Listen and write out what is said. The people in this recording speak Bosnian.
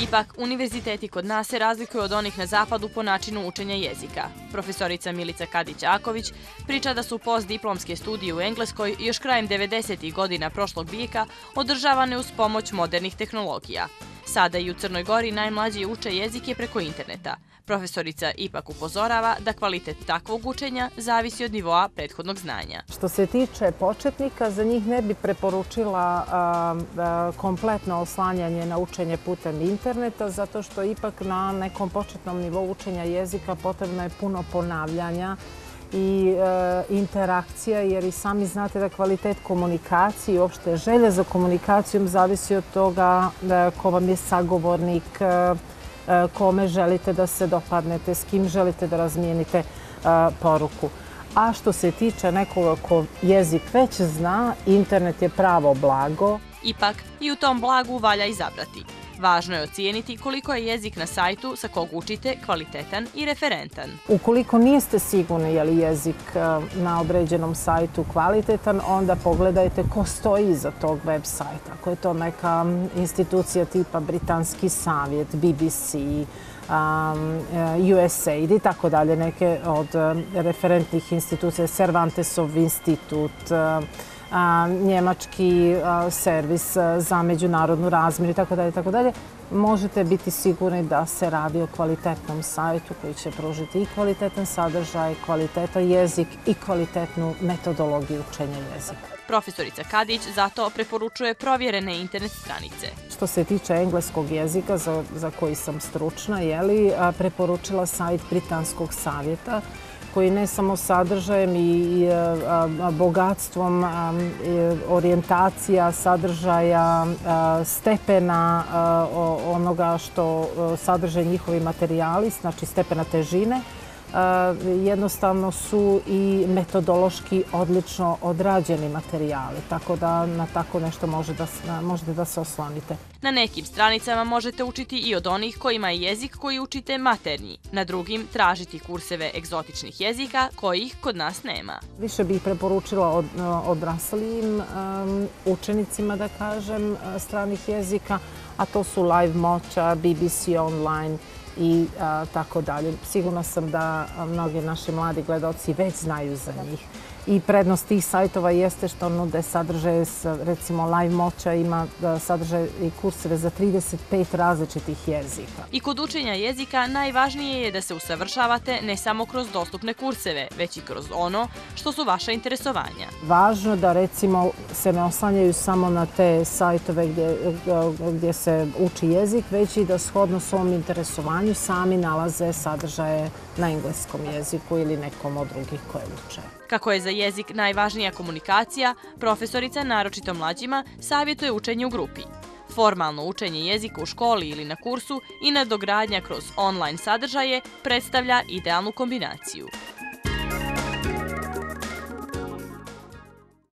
Ipak, univerziteti kod nas se razlikuju od onih na zapadu po načinu učenja jezika. Profesorica Milica Kadić-Aković priča da su postdiplomske studije u Engleskoj još krajem 90. godina prošlog vijeka održavane uz pomoć modernih tehnologija. Sada i u Crnoj Gori najmlađi uče jezike preko interneta. Profesorica ipak upozorava da kvalitet takvog učenja zavisi od nivoa prethodnog znanja. Što se tiče početnika, za njih ne bi preporučila kompletno oslanjanje na učenje putem interneta, zato što ipak na nekom početnom nivou učenja jezika potrebno je puno ponavljanja i interakcija, jer i sami znate da kvalitet komunikacije i uopšte želja za komunikacijom zavisi od toga ko vam je sagovornik, kome želite da se dopadnete, s kim želite da razmijenite poruku. A što se tiče nekoga ko jezik već zna, internet je pravo blago. Ipak, i u tom blagu valja izabrati. Važno je ocijeniti koliko je jezik na sajtu sa kog učite kvalitetan i referentan. Ukoliko niste sigurni je li jezik na određenom sajtu kvalitetan, onda pogledajte ko stoji iza tog web sajta. Ako je to neka institucija tipa Britanski savjet, BBC, USAID i tako dalje, neke od referentnih institucija, Cervantesov institut, njemački servis za međunarodnu razmjenu i tako dalje, možete biti sigurni da se radi o kvalitetnom sajtu koji će pružiti i kvalitetan sadržaj, kvalitetan jezik i kvalitetnu metodologiju učenja jezika. Profesorica Kadić zato preporučuje provjerene internet stranice. Što se tiče engleskog jezika, za koji sam stručna, preporučila sajt Britanskog savjeta, koji ne samo sadržajem i bogatstvom orijentacija, sadržaja, stepena onoga što sadrže njihovi materijali, znači stepena težine, jednostavno su i metodološki odlično odrađeni materijali, tako da na tako nešto možete da se oslonite. Na nekim stranicama možete učiti i od onih kojima je jezik koji učite maternji. Na drugim tražiti kurseve egzotičnih jezika kojih kod nas nema. Više bih preporučila odraslijim učenicima, da kažem, stranih jezika, a to su Live Mocha, BBC Online i tako dalje. Sigurna sam da mnogi naši mladi gledaoci već znaju za njih. I prednost tih sajtova jeste što nude sadržaje, recimo Live Mocha ima sadržaje i kurseve za 35 različitih jezika. I kod učenja jezika najvažnije je da se usavršavate ne samo kroz dostupne kurseve, već i kroz ono što su vaša interesovanja. Važno da recimo se ne oslanjaju samo na te sajtove gdje se uči jezik, već i da shodno svom interesovanju sami nalaze sadržaje na engleskom jeziku ili nekom od drugih koje uče. Kako je za jezik najvažnija komunikacija, profesorica, naročito mlađima, savjetuje učenje u grupi. Formalno učenje jezika u školi ili na kursu i nadogradnja kroz online sadržaje predstavlja idealnu kombinaciju.